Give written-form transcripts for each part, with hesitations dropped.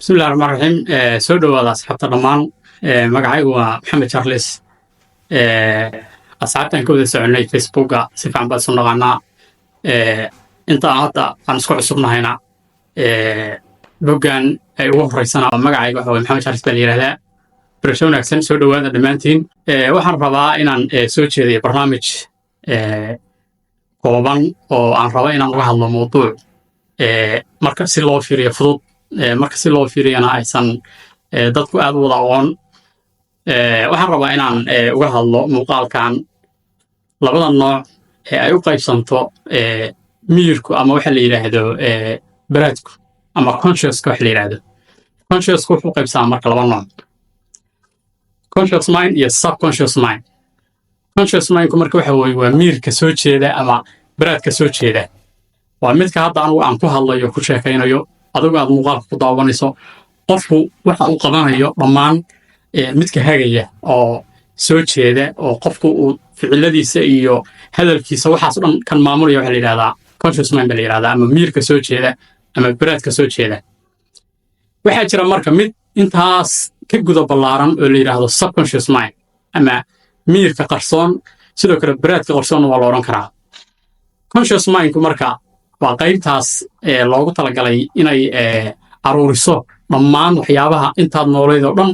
بسم الله الرحمن الرحيم سو دhowaada asxaabta dhammaan magacaygu waa maxamed charles asxaabtaan ka wada soconay facebooka si fiican baan isu naqaanaa intaan hadda aan isku cusubnahayna boggan ay ugu horeysana magacayga waxa waye maxamed charles baa la yidhahdaa barasho wanaagsan soo dhowaada dhammaantiin waxaan rabaa inaan soo jeediyo barnaamij kooban oo aan rabo inaan uga hadlo mawduuc marka si loo fiiriyo fudud marka si loo fiiriyana aysan dadku aad u wada aqoon waxaan rabaa inaan uga hadlo muuqaalkan labada nooc ee ay u qaybsanto miyirku ama waxa la yidhaahdo baraadku ama consciouska waxa la yidhaahdo consciousku wuxuu qaybsamaa marka laba nooc conscious mind iyo subconscious mind conscious mindku marka waxa weeye waa miyirka soo jeeda ama baraadka soo jeeda waa midka hadda anigu aan ku hadlayo ku sheekaynayo adigu aad muuqaalka ku daawanayso qofku waxa uu qabanayo dhammaan midka hagaya oo soo jeeda oo qofku uu ficiladiisa iyo hadalkiisa waxaas dhan kan maamulaya waxa la yidhahdaa conscious mind baa la yidhahdaa ama miyirka soo jeeda ama baraadka soo jeeda waxaa jira marka mid intaas ka guda ballaaran oo la yidhaahdo subconscious mind ama miyirka qarsoon sidoo kale baraadka qarsoonna waa la odhan karaa conscious mindku marka waa qaybtaas loogu talagalay inay aruuriso dhammaan waxyaabaha intaad nooleed oo dhan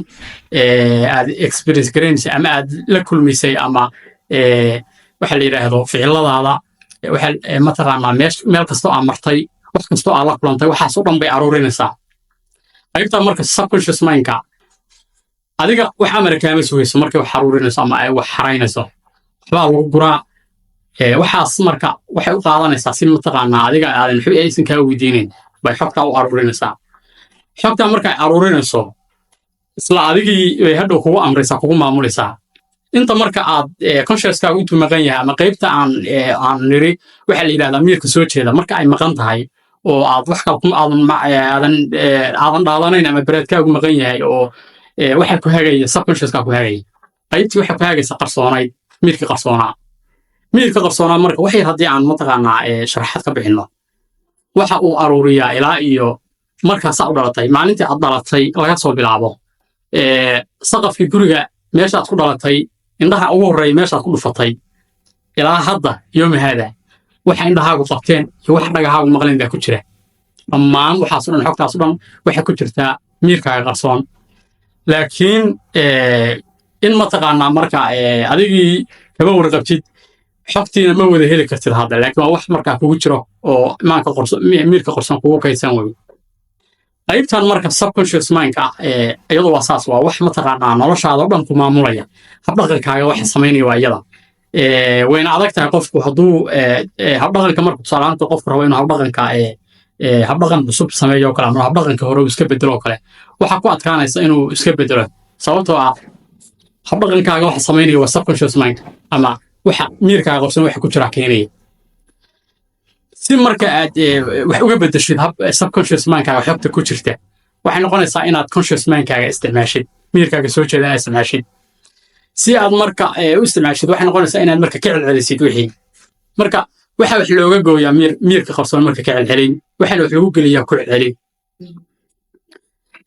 aad experience garaynaysa ama aad la kulmaysay ama waxa la yidhaahdo ficiladaada mataqaanaa meel kastoo aad martay wax kastoo aad la kulantay waxaasoo dhan bay aruurinaysaa qaybtaa marka subconscious mindka adiga wax amara kaama sugayso markay wax aruurinayso ama ay wax xaraynayso waxbaa lagu guraa waxaas marka waxay u qaadanaysaa si mataqaanaa adiga aadan aysan kaa weydiinayn bay xogtaa u aruurinaysaa xogtaa markay aruurinayso isla adigii bay hadhow kugu amraysaa kugu maamulaysaa inta marka aad consciouskaaga intuu maqan yahay ama qaybta aan niri waxa la yidhahdaa miyirka soo jeeda marka ay maqan tahay oo aad wax kale aadan dhaadanayn ama baraadkaagu maqan yahay oo waxa ku hagaya subconsciouska ku hagaya qaybtii waxa ku hagaysa qarsoonayd miyirka qarsoonaa miyirka qarsoonaa marka waxay haddii aan mataqaanaa sharaxaad ka bixinno waxa uu aruuriyaa ilaa iyo markaasaa u dhalatay maalintii aad dhalatay laga soo bilaabo saqafkii guriga meeshaad ku dhalatay indhaha ugu horreeya meeshaad ku dhufatay ilaa hadda yooma haada waxa indhahaagu qabteen iyo wax dhagahaagu maqleen baa ku jira dhammaan waxaaso dhan xogtaaso dhan waxay ku jirtaa miyirkaaga qarsoon laakiin in mataqaanaa marka adigii kama warqabtid xogtiina ma wada heli kartid hadda laakiin waa wax markaa kugu jiro oo miyirka qarsoon kugu kaydsan wey qaybtan marka subconscious mindka iyadu waa saas waa wax mataqaanaa noloshaada oo dhan ku maamulaya habdhaqankaaga waxa samaynaya waa iyada wayna adag tahay qofku hadduu habdhaqanka marka tusaalaanta qofku rabo inuu habdhaqan cusub sameeyo oo kale ama habdhaqanka hore uu iska bedelo oo kale waxaa ku adkaanaysa inuu iska bedelo sababtoo ah habdhaqankaaga waxa samaynaya waa subconscious mind ama waxa miyirkaaga qarsoon waxa ku jira keenaya si marka aad wax uga bedeshid subconscious mindkaaga xogta ku jirta waxay noqonaysaa inaad conscious mindkaaga isticmaashid miyirkaaga soo jeeda inaad isticmaashid si aad marka u isticmaashid waxay noqonaysaa inaad marka ka celcelisid wixii marka waxa wax looga gooyaa miyirka qarsoon marka ka celcelin waxaana wax lagu geliyaa ku celcelin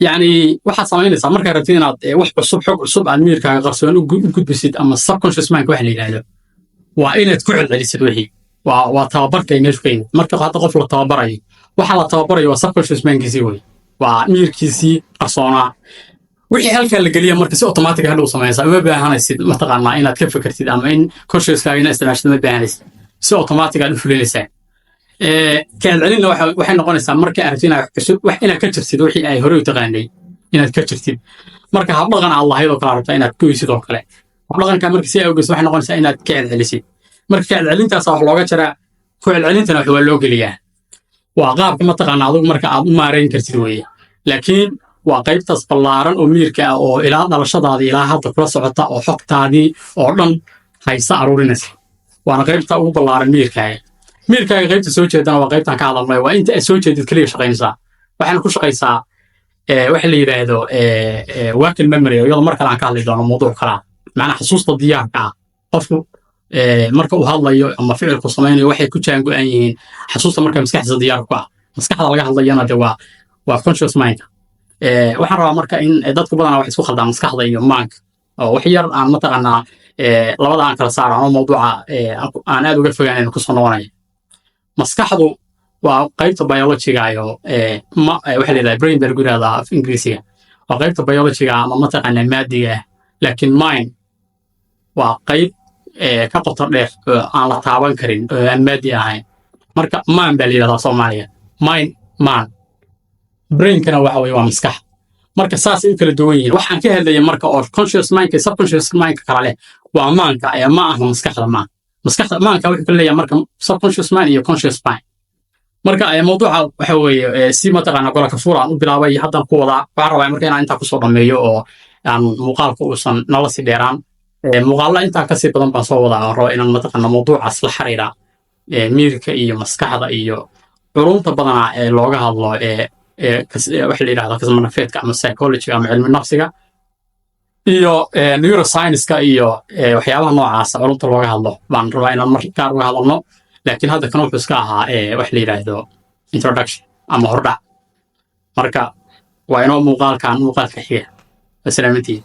yacni waxaad samaynaysaa markaad rabtid inaad wax cusub xog cusub aad miyirkaaga qarsoon u gudbisid ama subconscious mindka waxa la yidhaahdo waa inaad ku celcelisid wixii waa tababarkay meeshu ka yimid marka hadda qof la tababarayo waxa la tababarayo waa subconscious mindkiisii wey waa miyirkiisii qarsoonaa wixii halkaa la geliya marka si automatic hadhow samaysaa uma baahanaysid mataqaanaa inaad ka fikirtid ama in consciouskaaga inaad isticmaashid uma baahanaysid si automatic aad u fulinaysaa kacelcelinna waxay noqonaysaa marka aad rabtid inaad ka jirtid wixii ay hore u taqaanay inaad ka jirtid marka habdhaqan aad lahayd oo kale rabtaa inaad goysid oo kale habdhaqanka marka si awgeys waxay noqonaysaa inaad ka celcelisid marka ka celcelintaasa wax looga jaraa ku celcelintana wax waa loo geliyaa waa qaabka mataqaanaa adigu marka aad u maarayn kartid weeye laakiin waa qaybtaas ballaaran oo miyirka ah oo ilaa dhalashadaadii ilaa hadda kula socota oo xogtaadii oo dhan haysa aruurinaysa waana qaybta ugu ballaaran miyirkaaga qaybta soo jeedana waa qaybtan ka hadalnay waa inta aad soo jeedid keliya shaqaynaysaa waxaana ku shaqaysaa waxa la yidhaahdo working memory iyadoo mar kale aan ka hadli doono mawduuc kalaa macnaa xusuusta diyaarka ah qofku marka uu hadlayo ama ficilku samaynayo waxay ku jaango-an yihiin xasuusta marka maskaxdiisa diyaar ku ah maskaxda laga hadlayana de waa conscious mindka waxaan rabaa marka in dadku badanaa wax isku khaldaan maskaxda iyo maanka oo wax yar aan mataqaanaa labada aan kala saaro ama mawduuca aan aad uga fogaanayn kusoo noqonaya maskaxdu waa qaybta biologiga iyo waxa la yidhahdaa brain baa lagu yidhahdaa af ingiriisiga waa qaybta biologiga ama mataqaanaa maadiga ah laakiin mind waa qayb ka qoto dheer oo aan la taaban karin oo aan maadi ahayn marka man baa la yidhahdaa soomaaliya mind man brainkana waxa weye waa maskax marka saasay u kala duwan yihiin waxaan ka hadlaya marka oo conscious mindka iyo subconscious mindka kala leh waa maanka ma aha maskaxda maskaxda maanka wuxuu ka leeyahay marka subconscious mind iyo conscious mind marka mawduuca waxa weeye si mataqaanaa gola kafuur aan u bilaabay haddaan ku wadaa waxaan rabaa marka inaan intaa kusoo dhammeeyo oo aan muuqaalka uusan nala sii dheeraan muuqaalla intaa kasii badan baan soo wadaa aan rabo inaan mataqaanaa mawduucaas la xiriira miirka iyo maskaxda iyo culumta badanaa ee looga hadlo waxa la yidhahdaa kasmanafeedka ama psychology ama cilmi nafsiga iyo neuroscience-ka iyo waxyaabaha noocaasa culumta looga hadlo baan rabaa inaan mar gaar uga hadalno laakiin hadda kan wuxuu iska ahaa waxa la yidhaahdo introduction ama hordhac marka waa inoo muuqaalka xiga asalaamantiin